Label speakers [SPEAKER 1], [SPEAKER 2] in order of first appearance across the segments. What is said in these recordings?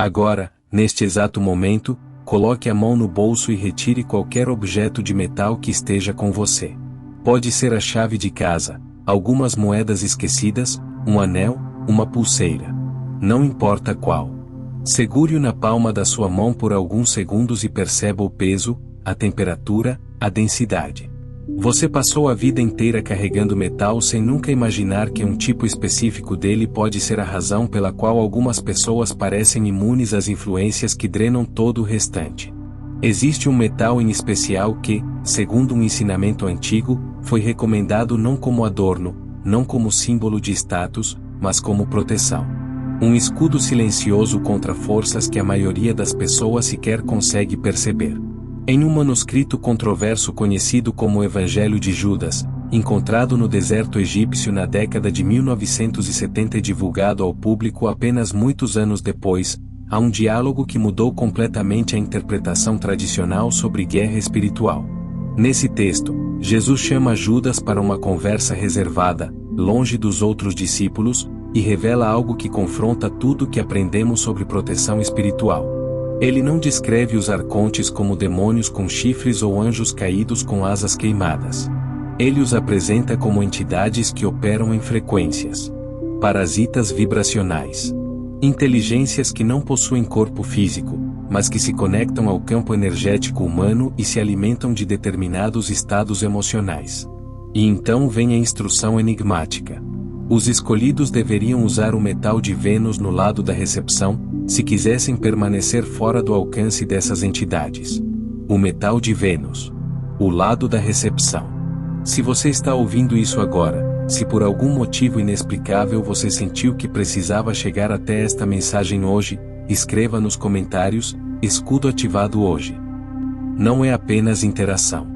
[SPEAKER 1] Agora, neste exato momento, coloque a mão no bolso e retire qualquer objeto de metal que esteja com você. Pode ser a chave de casa, algumas moedas esquecidas, um anel, uma pulseira. Não importa qual. Segure-o na palma da sua mão por alguns segundos e perceba o peso, a temperatura, a densidade. Você passou a vida inteira carregando metal sem nunca imaginar que um tipo específico dele pode ser a razão pela qual algumas pessoas parecem imunes às influências que drenam todo o restante. Existe um metal em especial que, segundo um ensinamento antigo, foi recomendado não como adorno, não como símbolo de status, mas como proteção. Um escudo silencioso contra forças que a maioria das pessoas sequer consegue perceber. Em um manuscrito controverso conhecido como o Evangelho de Judas, encontrado no deserto egípcio na década de 1970 e divulgado ao público apenas muitos anos depois, há um diálogo que mudou completamente a interpretação tradicional sobre guerra espiritual. Nesse texto, Jesus chama Judas para uma conversa reservada, longe dos outros discípulos, e revela algo que confronta tudo que aprendemos sobre proteção espiritual. Ele não descreve os arcontes como demônios com chifres ou anjos caídos com asas queimadas. Ele os apresenta como entidades que operam em frequências parasitas vibracionais. Inteligências que não possuem corpo físico, mas que se conectam ao campo energético humano e se alimentam de determinados estados emocionais. E então vem a instrução enigmática. Os escolhidos deveriam usar o metal de Vênus no lado da recepção, se quisessem permanecer fora do alcance dessas entidades. O metal de Vênus. O lado da recepção. Se você está ouvindo isso agora, se por algum motivo inexplicável você sentiu que precisava chegar até esta mensagem hoje, escreva nos comentários, escudo ativado hoje. Não é apenas interação.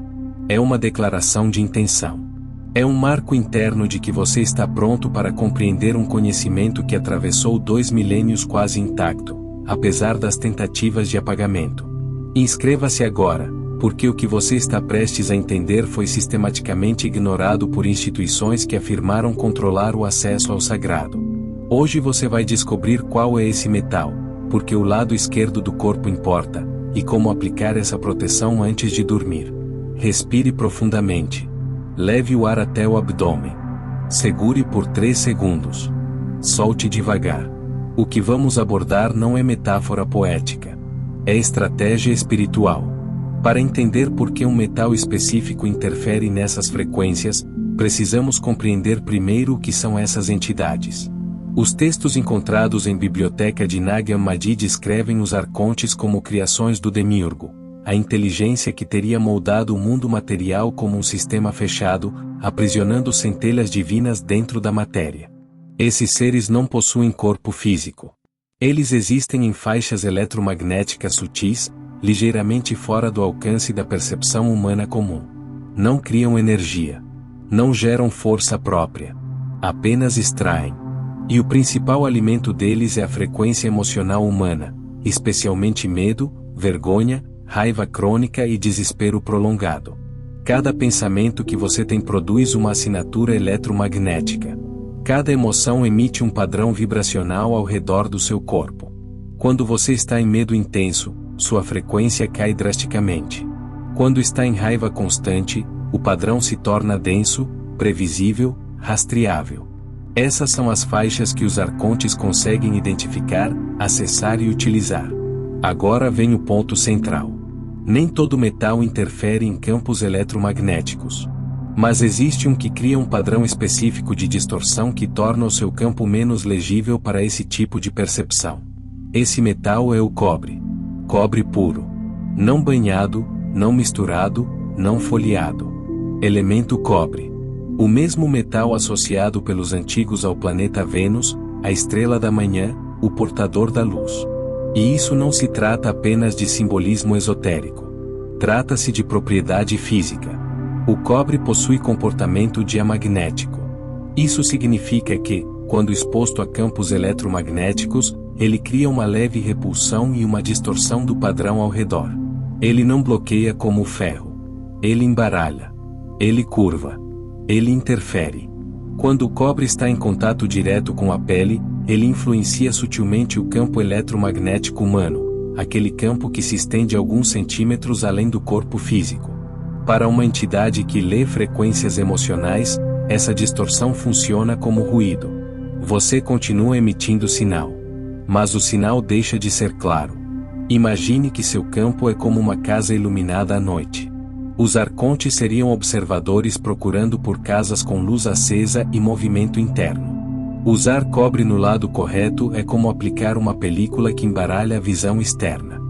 [SPEAKER 1] É uma declaração de intenção. É um marco interno de que você está pronto para compreender um conhecimento que atravessou 2 milênios quase intacto, apesar das tentativas de apagamento. Inscreva-se agora, porque o que você está prestes a entender foi sistematicamente ignorado por instituições que afirmaram controlar o acesso ao sagrado. Hoje você vai descobrir qual é esse metal, porque o lado esquerdo do corpo importa, e como aplicar essa proteção antes de dormir. Respire profundamente. Leve o ar até o abdômen. Segure por 3 segundos. Solte devagar. O que vamos abordar não é metáfora poética. É estratégia espiritual. Para entender por que um metal específico interfere nessas frequências, precisamos compreender primeiro o que são essas entidades. Os textos encontrados em biblioteca de Nag Hammadi descrevem os arcontes como criações do demiurgo, a inteligência que teria moldado o mundo material como um sistema fechado, aprisionando centelhas divinas dentro da matéria. Esses seres não possuem corpo físico. Eles existem em faixas eletromagnéticas sutis, ligeiramente fora do alcance da percepção humana comum. Não criam energia. Não geram força própria. Apenas extraem. E o principal alimento deles é a frequência emocional humana, especialmente medo, vergonha, raiva crônica e desespero prolongado. Cada pensamento que você tem produz uma assinatura eletromagnética. Cada emoção emite um padrão vibracional ao redor do seu corpo. Quando você está em medo intenso, sua frequência cai drasticamente. Quando está em raiva constante, o padrão se torna denso, previsível, rastreável. Essas são as faixas que os arcontes conseguem identificar, acessar e utilizar. Agora vem o ponto central. Nem todo metal interfere em campos eletromagnéticos. Mas existe um que cria um padrão específico de distorção que torna o seu campo menos legível para esse tipo de percepção. Esse metal é o cobre. Cobre puro. Não banhado, não misturado, não foliado. Elemento cobre. O mesmo metal associado pelos antigos ao planeta Vênus, a estrela da manhã, o portador da luz. E isso não se trata apenas de simbolismo esotérico. Trata-se de propriedade física. O cobre possui comportamento diamagnético. Isso significa que, quando exposto a campos eletromagnéticos, ele cria uma leve repulsão e uma distorção do padrão ao redor. Ele não bloqueia como o ferro. Ele embaralha. Ele curva. Ele interfere. Quando o cobre está em contato direto com a pele, Ele influencia sutilmente o campo eletromagnético humano, aquele campo que se estende alguns centímetros além do corpo físico. Para uma entidade que lê frequências emocionais, essa distorção funciona como ruído. Você continua emitindo sinal, mas o sinal deixa de ser claro. Imagine que seu campo é como uma casa iluminada à noite. Os arcontes seriam observadores procurando por casas com luz acesa e movimento interno. Usar cobre no lado correto é como aplicar uma película que embaralha a visão externa.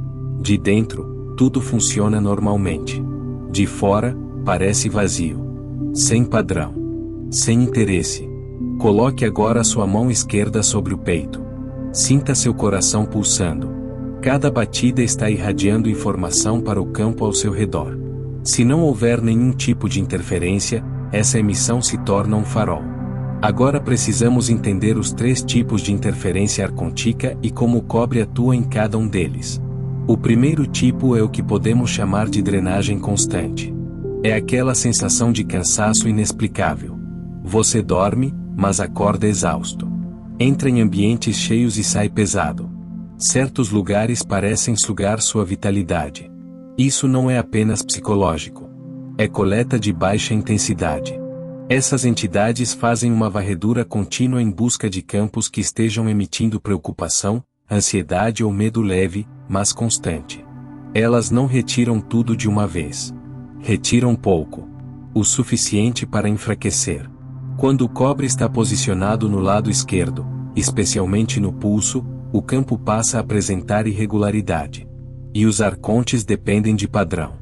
[SPEAKER 1] De dentro, tudo funciona normalmente. De fora, parece vazio. Sem padrão. Sem interesse. Coloque agora sua mão esquerda sobre o peito. Sinta seu coração pulsando. Cada batida está irradiando informação para o campo ao seu redor. Se não houver nenhum tipo de interferência, essa emissão se torna um farol. Agora precisamos entender os 3 tipos de interferência arcontica e como o cobre atua em cada um deles. O primeiro tipo é o que podemos chamar de drenagem constante. É aquela sensação de cansaço inexplicável. Você dorme, mas acorda exausto. Entra em ambientes cheios e sai pesado. Certos lugares parecem sugar sua vitalidade. Isso não é apenas psicológico. É coleta de baixa intensidade. Essas entidades fazem uma varredura contínua em busca de campos que estejam emitindo preocupação, ansiedade ou medo leve, mas constante. Elas não retiram tudo de uma vez. Retiram pouco. O suficiente para enfraquecer. Quando o cobre está posicionado no lado esquerdo, especialmente no pulso, o campo passa a apresentar irregularidade. E os arcontes dependem de padrão.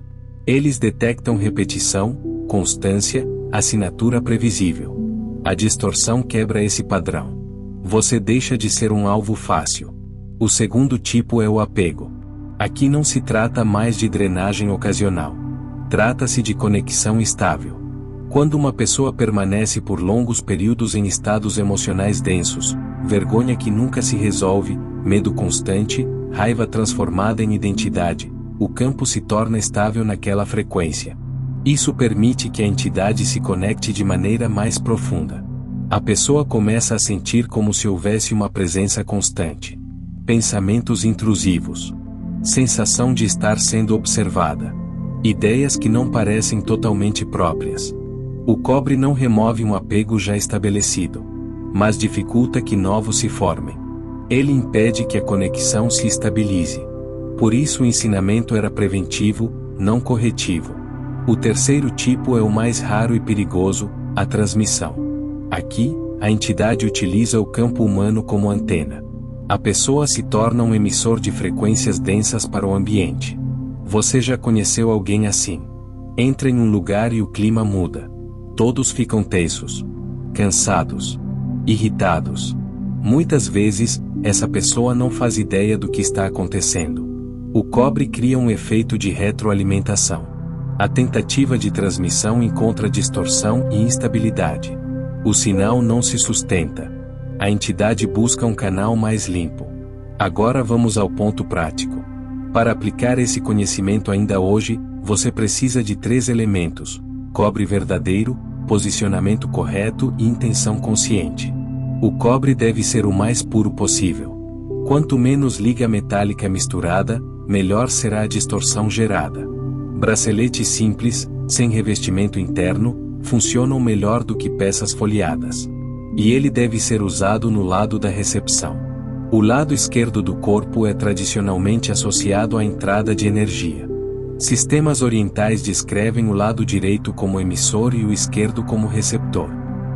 [SPEAKER 1] Eles detectam repetição, constância, assinatura previsível. A distorção quebra esse padrão. Você deixa de ser um alvo fácil. O segundo tipo é o apego. Aqui não se trata mais de drenagem ocasional. Trata-se de conexão estável. Quando uma pessoa permanece por longos períodos em estados emocionais densos, vergonha que nunca se resolve, medo constante, raiva transformada em identidade, o campo se torna estável naquela frequência. Isso permite que a entidade se conecte de maneira mais profunda. A pessoa começa a sentir como se houvesse uma presença constante. Pensamentos intrusivos. Sensação de estar sendo observada. Ideias que não parecem totalmente próprias. O cobre não remove um apego já estabelecido, mas dificulta que novos se formem. Ele impede que a conexão se estabilize. Por isso o ensinamento era preventivo, não corretivo. O terceiro tipo é o mais raro e perigoso, a transmissão. Aqui, a entidade utiliza o campo humano como antena. A pessoa se torna um emissor de frequências densas para o ambiente. Você já conheceu alguém assim? Entra em um lugar e o clima muda. Todos ficam tensos, cansados, irritados. Muitas vezes, essa pessoa não faz ideia do que está acontecendo. O cobre cria um efeito de retroalimentação. A tentativa de transmissão encontra distorção e instabilidade. O sinal não se sustenta. A entidade busca um canal mais limpo. Agora vamos ao ponto prático. Para aplicar esse conhecimento ainda hoje, você precisa de 3 elementos: cobre verdadeiro, posicionamento correto e intenção consciente. O cobre deve ser o mais puro possível. Quanto menos liga metálica misturada, melhor será a distorção gerada. Braceletes simples, sem revestimento interno, funcionam melhor do que peças folheadas. E ele deve ser usado no lado da recepção. O lado esquerdo do corpo é tradicionalmente associado à entrada de energia. Sistemas orientais descrevem o lado direito como emissor e o esquerdo como receptor.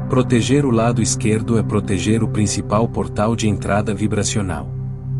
[SPEAKER 1] Proteger o lado esquerdo é proteger o principal portal de entrada vibracional.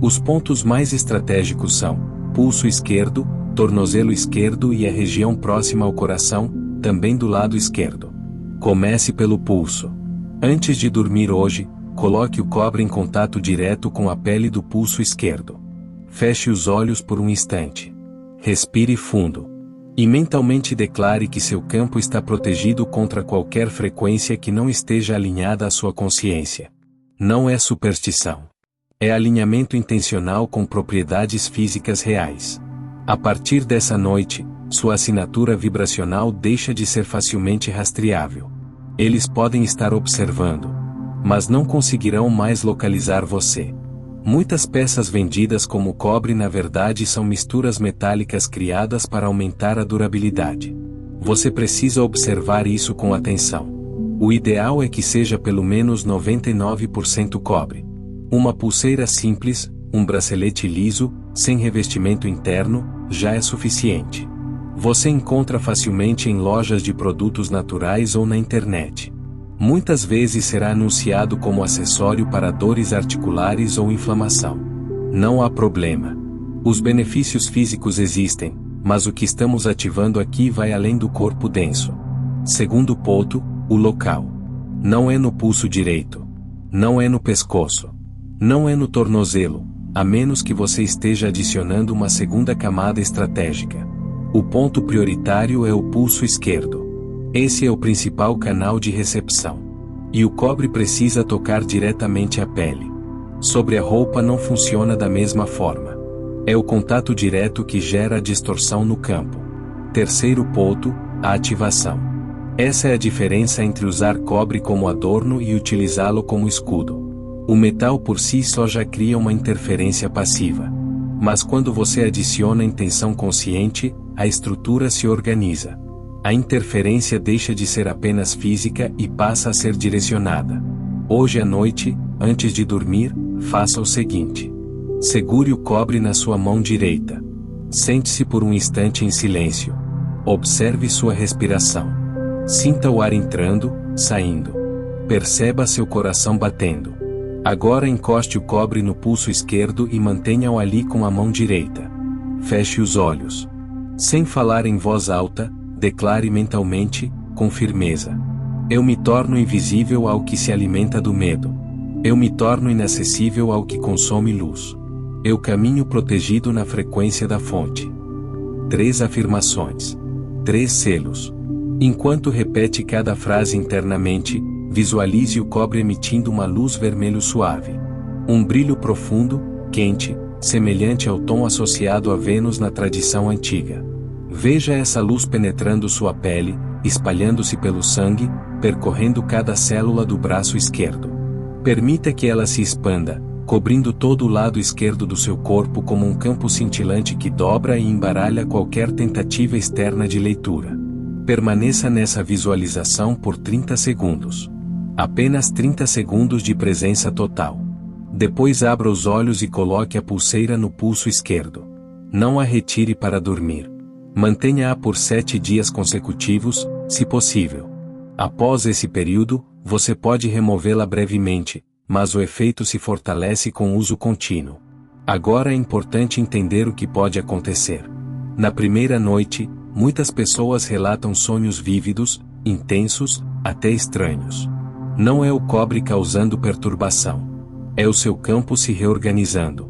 [SPEAKER 1] Os pontos mais estratégicos são pulso esquerdo, tornozelo esquerdo e a região próxima ao coração, também do lado esquerdo. Comece pelo pulso. Antes de dormir hoje, coloque o cobre em contato direto com a pele do pulso esquerdo. Feche os olhos por um instante. Respire fundo. E mentalmente declare que seu campo está protegido contra qualquer frequência que não esteja alinhada à sua consciência. Não é superstição. É alinhamento intencional com propriedades físicas reais. A partir dessa noite, sua assinatura vibracional deixa de ser facilmente rastreável. Eles podem estar observando. mas não conseguirão mais localizar você. Muitas peças vendidas como cobre na verdade são misturas metálicas criadas para aumentar a durabilidade. Você precisa observar isso com atenção. O ideal é que seja pelo menos 99% cobre. Uma pulseira simples, um bracelete liso, sem revestimento interno, já é suficiente. Você encontra facilmente em lojas de produtos naturais ou na internet. Muitas vezes será anunciado como acessório para dores articulares ou inflamação. Não há problema. Os benefícios físicos existem, mas o que estamos ativando aqui vai além do corpo denso. Segundo ponto, o local. Não é no pulso direito. Não é no pescoço. Não é no tornozelo, a menos que você esteja adicionando uma segunda camada estratégica. O ponto prioritário é o pulso esquerdo. Esse é o principal canal de recepção. E o cobre precisa tocar diretamente a pele. Sobre a roupa não funciona da mesma forma. É o contato direto que gera a distorção no campo. Terceiro ponto, a ativação. Essa é a diferença entre usar cobre como adorno e utilizá-lo como escudo. O metal por si só já cria uma interferência passiva. Mas quando você adiciona intenção consciente, a estrutura se organiza. A interferência deixa de ser apenas física e passa a ser direcionada. Hoje à noite, antes de dormir, faça o seguinte. Segure o cobre na sua mão direita. Sente-se por um instante em silêncio. Observe sua respiração. Sinta o ar entrando, saindo. Perceba seu coração batendo. Agora encoste o cobre no pulso esquerdo e mantenha-o ali com a mão direita. Feche os olhos. Sem falar em voz alta, declare mentalmente, com firmeza. Eu me torno invisível ao que se alimenta do medo. Eu me torno inacessível ao que consome luz. Eu caminho protegido na frequência da fonte. 3 afirmações. 3 selos. Enquanto repete cada frase internamente, visualize o cobre emitindo uma luz vermelho suave. Um brilho profundo, quente, semelhante ao tom associado a Vênus na tradição antiga. Veja essa luz penetrando sua pele, espalhando-se pelo sangue, percorrendo cada célula do braço esquerdo. Permita que ela se expanda, cobrindo todo o lado esquerdo do seu corpo como um campo cintilante que dobra e embaralha qualquer tentativa externa de leitura. Permaneça nessa visualização por 30 segundos. Apenas 30 segundos de presença total. Depois abra os olhos e coloque a pulseira no pulso esquerdo. Não a retire para dormir. Mantenha-a por 7 dias consecutivos, se possível. Após esse período, você pode removê-la brevemente, mas o efeito se fortalece com uso contínuo. Agora é importante entender o que pode acontecer. Na primeira noite, muitas pessoas relatam sonhos vívidos, intensos, até estranhos. Não é o cobre causando perturbação. É o seu campo se reorganizando.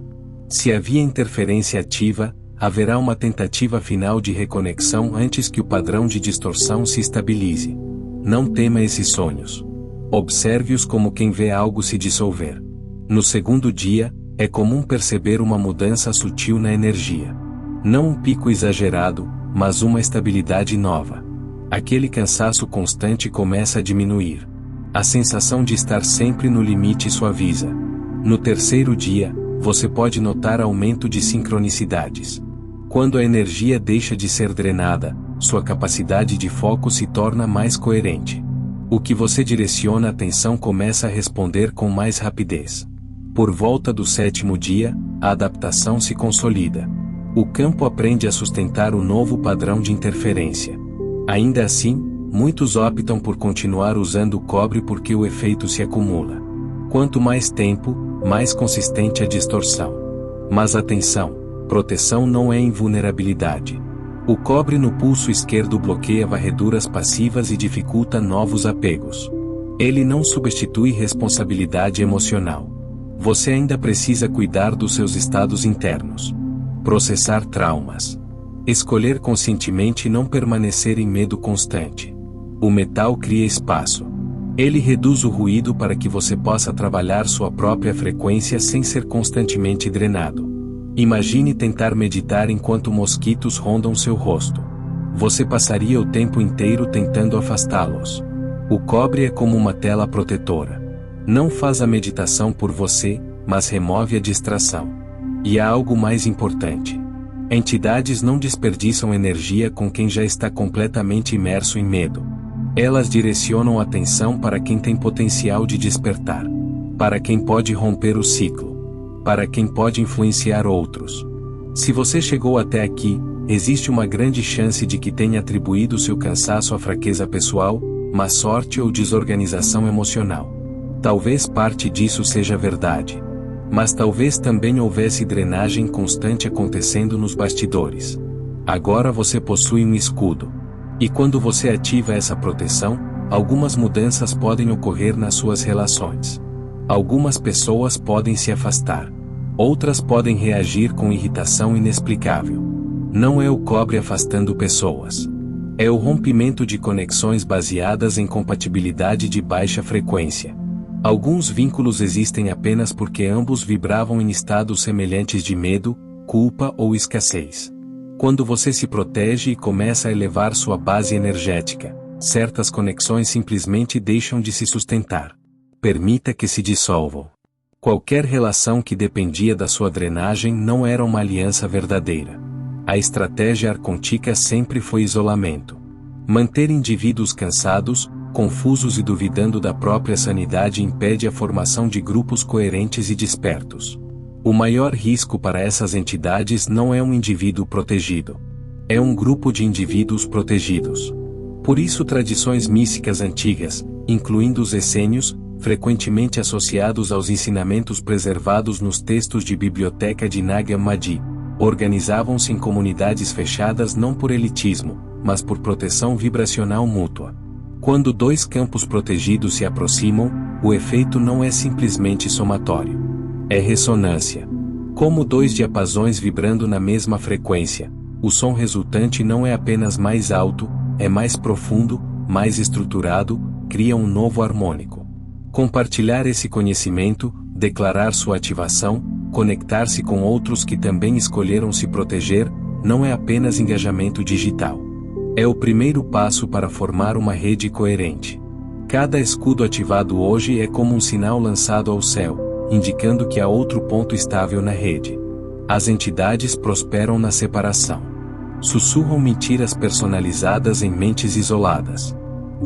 [SPEAKER 1] Se havia interferência ativa, haverá uma tentativa final de reconexão antes que o padrão de distorção se estabilize. Não tema esses sonhos. Observe-os como quem vê algo se dissolver. No segundo dia, é comum perceber uma mudança sutil na energia. Não um pico exagerado, mas uma estabilidade nova. Aquele cansaço constante começa a diminuir. A sensação de estar sempre no limite suaviza. No terceiro dia, você pode notar aumento de sincronicidades. Quando a energia deixa de ser drenada, sua capacidade de foco se torna mais coerente. O que você direciona a atenção começa a responder com mais rapidez. Por volta do 7º dia, a adaptação se consolida. O campo aprende a sustentar o novo padrão de interferência. Ainda assim, muitos optam por continuar usando o cobre porque o efeito se acumula. Quanto mais tempo, mais consistente a distorção. Mas atenção! Proteção não é invulnerabilidade. O cobre no pulso esquerdo bloqueia varreduras passivas e dificulta novos apegos. Ele não substitui responsabilidade emocional. Você ainda precisa cuidar dos seus estados internos. Processar traumas. Escolher conscientemente não permanecer em medo constante. O metal cria espaço. Ele reduz o ruído para que você possa trabalhar sua própria frequência sem ser constantemente drenado. Imagine tentar meditar enquanto mosquitos rondam seu rosto. Você passaria o tempo inteiro tentando afastá-los. O cobre é como uma tela protetora. Não faz a meditação por você, mas remove a distração. E há algo mais importante. Entidades não desperdiçam energia com quem já está completamente imerso em medo. Elas direcionam a atenção para quem tem potencial de despertar. Para quem pode romper o ciclo. Para quem pode influenciar outros. Se você chegou até aqui, existe uma grande chance de que tenha atribuído seu cansaço à fraqueza pessoal, má sorte ou desorganização emocional. Talvez parte disso seja verdade. Mas talvez também houvesse drenagem constante acontecendo nos bastidores. Agora você possui um escudo. E quando você ativa essa proteção, algumas mudanças podem ocorrer nas suas relações. Algumas pessoas podem se afastar. Outras podem reagir com irritação inexplicável. Não é o cobre afastando pessoas. É o rompimento de conexões baseadas em compatibilidade de baixa frequência. Alguns vínculos existem apenas porque ambos vibravam em estados semelhantes de medo, culpa ou escassez. Quando você se protege e começa a elevar sua base energética, certas conexões simplesmente deixam de se sustentar. Permita que se dissolvam. Qualquer relação que dependia da sua drenagem não era uma aliança verdadeira. A estratégia arcontica sempre foi isolamento. Manter indivíduos cansados, confusos e duvidando da própria sanidade impede a formação de grupos coerentes e despertos. O maior risco para essas entidades não é um indivíduo protegido. É um grupo de indivíduos protegidos. Por isso tradições místicas antigas, incluindo os essênios, frequentemente associados aos ensinamentos preservados nos textos de biblioteca de Nag Hammadi, organizavam-se em comunidades fechadas não por elitismo, mas por proteção vibracional mútua. Quando dois campos protegidos se aproximam, o efeito não é simplesmente somatório. É ressonância. Como dois diapasões vibrando na mesma frequência, o som resultante não é apenas mais alto, é mais profundo, mais estruturado, cria um novo harmônico. Compartilhar esse conhecimento, declarar sua ativação, conectar-se com outros que também escolheram se proteger, não é apenas engajamento digital. É o primeiro passo para formar uma rede coerente. Cada escudo ativado hoje é como um sinal lançado ao céu, indicando que há outro ponto estável na rede. As entidades prosperam na separação. Sussurram mentiras personalizadas em mentes isoladas.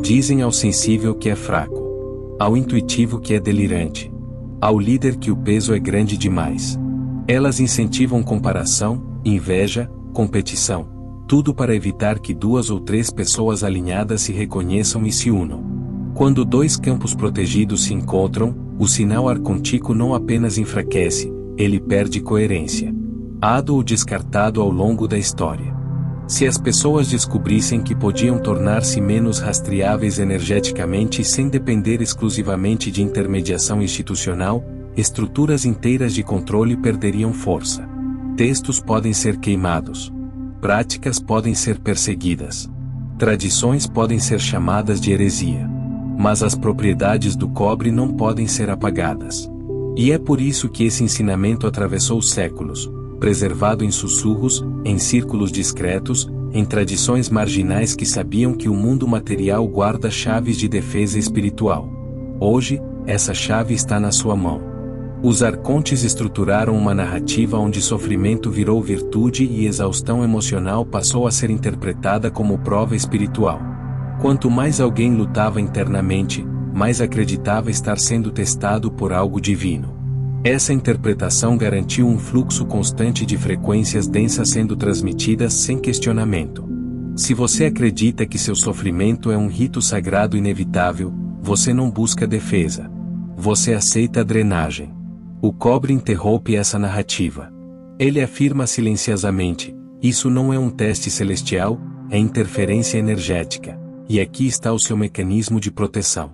[SPEAKER 1] Dizem ao sensível que é fraco. Ao intuitivo que é delirante. Ao líder que o peso é grande demais. Elas incentivam comparação, inveja, competição. Tudo para evitar que duas ou três pessoas alinhadas se reconheçam e se unam. Quando dois campos protegidos se encontram, o sinal arcontico não apenas enfraquece, ele perde coerência. Ado ou descartado ao longo da história. Se as pessoas descobrissem que podiam tornar-se menos rastreáveis energeticamente sem depender exclusivamente de intermediação institucional, estruturas inteiras de controle perderiam força. Textos podem ser queimados. Práticas podem ser perseguidas. Tradições podem ser chamadas de heresia. Mas as propriedades do cobre não podem ser apagadas. E é por isso que esse ensinamento atravessou séculos, preservado em sussurros, em círculos discretos, em tradições marginais que sabiam que o mundo material guarda chaves de defesa espiritual. Hoje, essa chave está na sua mão. Os arcontes estruturaram uma narrativa onde sofrimento virou virtude e exaustão emocional passou a ser interpretada como prova espiritual. Quanto mais alguém lutava internamente, mais acreditava estar sendo testado por algo divino. Essa interpretação garantiu um fluxo constante de frequências densas sendo transmitidas sem questionamento. Se você acredita que seu sofrimento é um rito sagrado inevitável, você não busca defesa. Você aceita a drenagem. O cobre interrompe essa narrativa. Ele afirma silenciosamente: isso não é um teste celestial, é interferência energética. E aqui está o seu mecanismo de proteção.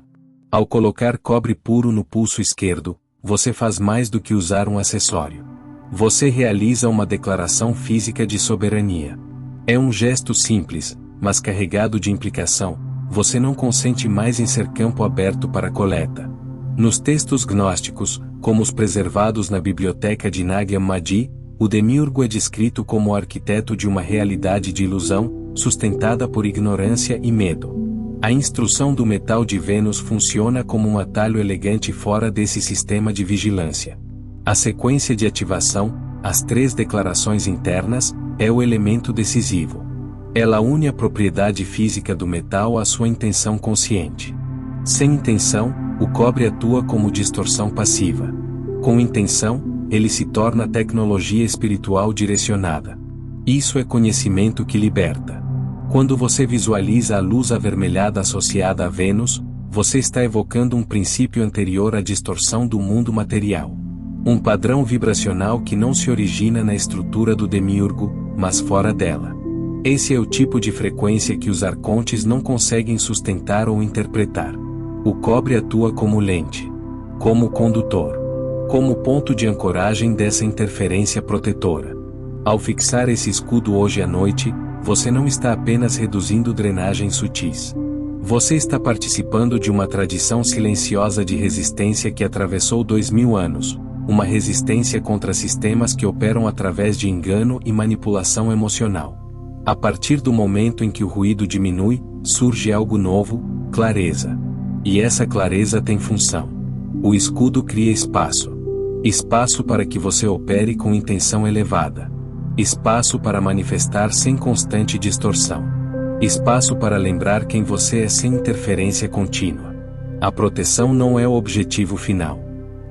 [SPEAKER 1] Ao colocar cobre puro no pulso esquerdo, você faz mais do que usar um acessório. Você realiza uma declaração física de soberania. É um gesto simples, mas carregado de implicação. Você não consente mais em ser campo aberto para coleta. Nos textos gnósticos, como os preservados na biblioteca de Nag Hammadi, o demiurgo é descrito como o arquiteto de uma realidade de ilusão, sustentada por ignorância e medo. A instrução do metal de Vênus funciona como um atalho elegante fora desse sistema de vigilância. A sequência de ativação, as 3 declarações internas, é o elemento decisivo. Ela une a propriedade física do metal à sua intenção consciente. Sem intenção, o cobre atua como distorção passiva. Com intenção, ele se torna tecnologia espiritual direcionada. Isso é conhecimento que liberta. Quando você visualiza a luz avermelhada associada a Vênus, você está evocando um princípio anterior à distorção do mundo material. Um padrão vibracional que não se origina na estrutura do demiurgo, mas fora dela. Esse é o tipo de frequência que os arcontes não conseguem sustentar ou interpretar. O cobre atua como lente, como condutor, como ponto de ancoragem dessa interferência protetora. Ao fixar esse escudo hoje à noite, você não está apenas reduzindo drenagens sutis. Você está participando de uma tradição silenciosa de resistência que atravessou 2000 anos, uma resistência contra sistemas que operam através de engano e manipulação emocional. A partir do momento em que o ruído diminui, surge algo novo, clareza. E essa clareza tem função. O escudo cria espaço. Espaço para que você opere com intenção elevada. Espaço para manifestar sem constante distorção. Espaço para lembrar quem você é sem interferência contínua. A proteção não é o objetivo final.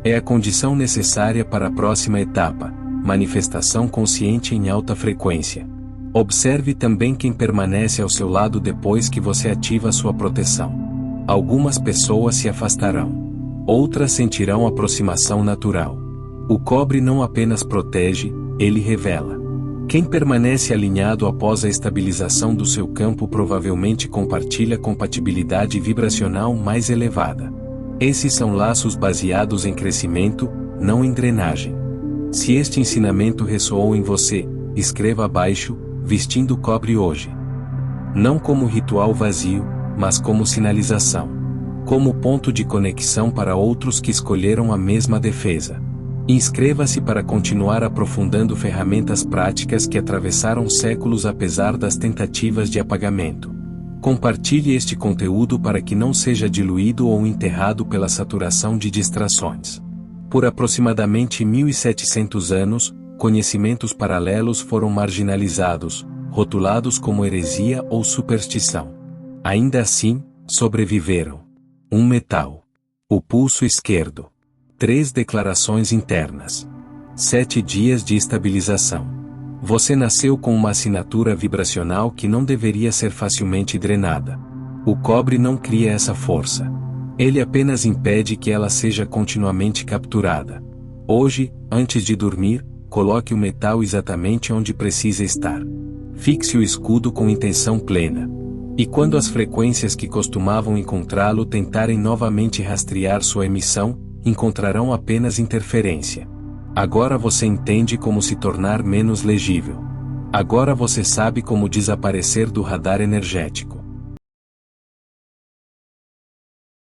[SPEAKER 1] É a condição necessária para a próxima etapa, manifestação consciente em alta frequência. Observe também quem permanece ao seu lado depois que você ativa sua proteção. Algumas pessoas se afastarão. Outras sentirão aproximação natural. O cobre não apenas protege, ele revela. Quem permanece alinhado após a estabilização do seu campo provavelmente compartilha compatibilidade vibracional mais elevada. Esses são laços baseados em crescimento, não em drenagem. Se este ensinamento ressoou em você, escreva abaixo, vestindo cobre hoje. Não como ritual vazio, mas como sinalização. Como ponto de conexão para outros que escolheram a mesma defesa. Inscreva-se para continuar aprofundando ferramentas práticas que atravessaram séculos apesar das tentativas de apagamento. Compartilhe este conteúdo para que não seja diluído ou enterrado pela saturação de distrações. Por aproximadamente 1700 anos, conhecimentos paralelos foram marginalizados, rotulados como heresia ou superstição. Ainda assim, sobreviveram. Um metal. O pulso esquerdo. 3 declarações internas. 7 dias de estabilização. Você nasceu com uma assinatura vibracional que não deveria ser facilmente drenada. O cobre não cria essa força. Ele apenas impede que ela seja continuamente capturada. Hoje, antes de dormir, coloque o metal exatamente onde precisa estar. Fixe o escudo com intenção plena. E quando as frequências que costumavam encontrá-lo tentarem novamente rastrear sua emissão, encontrarão apenas interferência. Agora você entende como se tornar menos legível. Agora você sabe como desaparecer do radar energético.